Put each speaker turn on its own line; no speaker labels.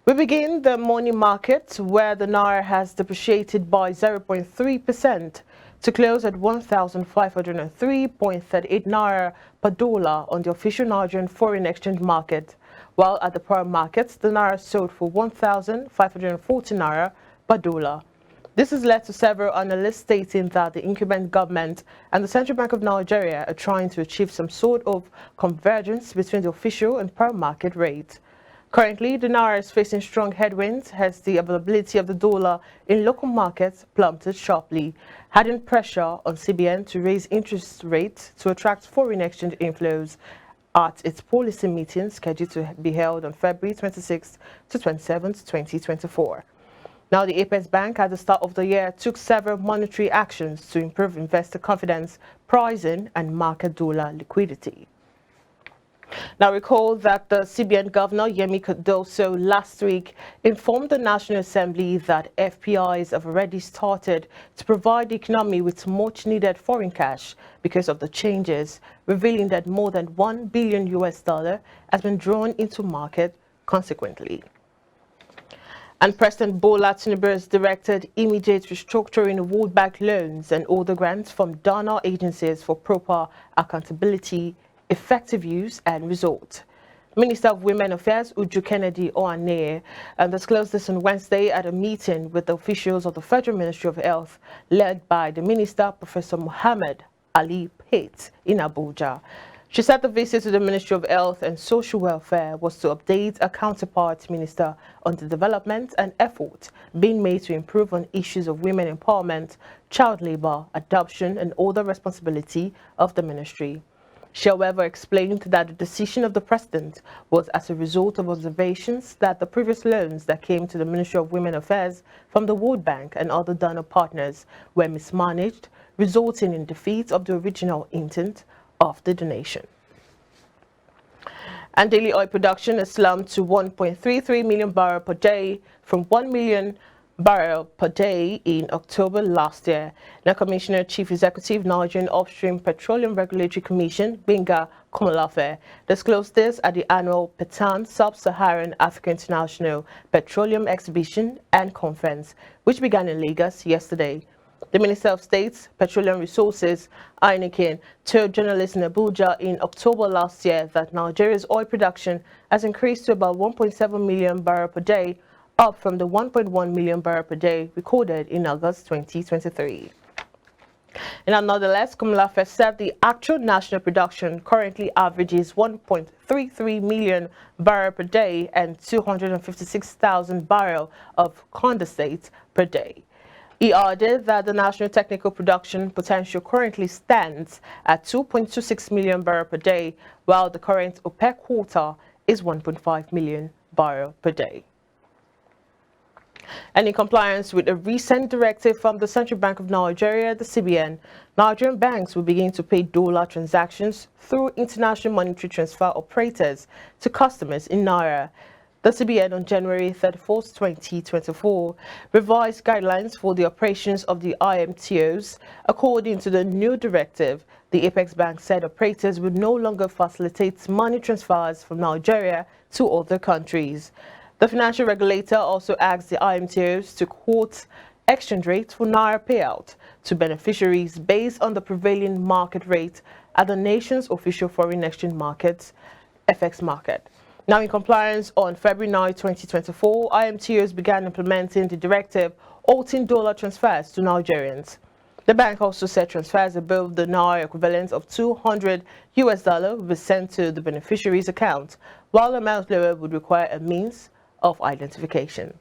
We begin the morning market where the Naira has depreciated by 0.3% to close at 1,503.38 Naira per dollar on the official Nigerian foreign exchange market, while at the pearl markets, the Naira sold for 1,540 Naira per dollar. This has led to several analysts stating that the incumbent government and the Central Bank of Nigeria are trying to achieve some sort of convergence between the official and pearl market rate. Currently, the Naira is facing strong headwinds as the availability of the dollar in local markets plummeted sharply, adding pressure on CBN to raise interest rates to attract foreign exchange inflows at its policy meeting scheduled to be held on February 26 to 27, 2024. Now, the Apex Bank at the start of the year took several monetary actions to improve investor confidence, pricing, and market dollar liquidity. Now, recall that the CBN Governor, Yemi Cardoso, last week informed the National Assembly that FPIs have already started to provide the economy with much-needed foreign cash because of the changes, revealing that more than $1 billion has been drawn into market consequently. And President Bola Tinubu has directed immediate restructuring of World Bank loans and other grants from donor agencies for proper accountability, effective use and result. Minister of Women Affairs Uju Kennedy Ohaneye disclosed this on Wednesday at a meeting with the officials of the Federal Ministry of Health led by the Minister Professor Mohammed Ali Pate in Abuja. She said the visit to the Ministry of Health and Social Welfare was to update a counterpart minister on the development and effort being made to improve on issues of women empowerment, child labor, adoption and other responsibility of the ministry. She, however, explained that the decision of the president was as a result of observations that the previous loans that came to the Ministry of Women Affairs from the World Bank and other donor partners were mismanaged, resulting in defeat of the original intent of the donation. And daily oil production has slumped to 1.33 million barrels per day from 1 million barrels per day in October last year. Now, Commissioner Chief Executive Nigerian Upstream Petroleum Regulatory Commission, Benga Komolafe, disclosed this at the annual Petan Sub-Saharan Africa International Petroleum Exhibition and Conference, which began in Lagos yesterday. The Minister of State, Petroleum Resources, Heineken, told journalists in Abuja in October last year that Nigeria's oil production has increased to about 1.7 million barrels per day, up from the 1.1 million barrels per day recorded in August 2023. And nonetheless, Komolafe said the actual national production currently averages 1.33 million barrels per day and 256,000 barrels of condensate per day. He added that the national technical production potential currently stands at 2.26 million barrels per day, while the current OPEC quota is 1.5 million barrels per day. And in compliance with a recent directive from the Central Bank of Nigeria, the CBN, Nigerian banks will begin to pay dollar transactions through international monetary transfer operators to customers in Naira. The CBN on January 31, 2024, revised guidelines for the operations of the IMTOs. According to the new directive, the Apex Bank said operators would no longer facilitate money transfers from Nigeria to other countries. The financial regulator also asked the IMTOs to quote exchange rates for Naira payout to beneficiaries based on the prevailing market rate at the nation's official foreign exchange market, FX market. Now, in compliance, on February 9, 2024, IMTOs began implementing the directive halting dollar transfers to Nigerians. The bank also said transfers above the Naira equivalent of $200 will be sent to the beneficiary's account, while amounts lower would require a means of identification.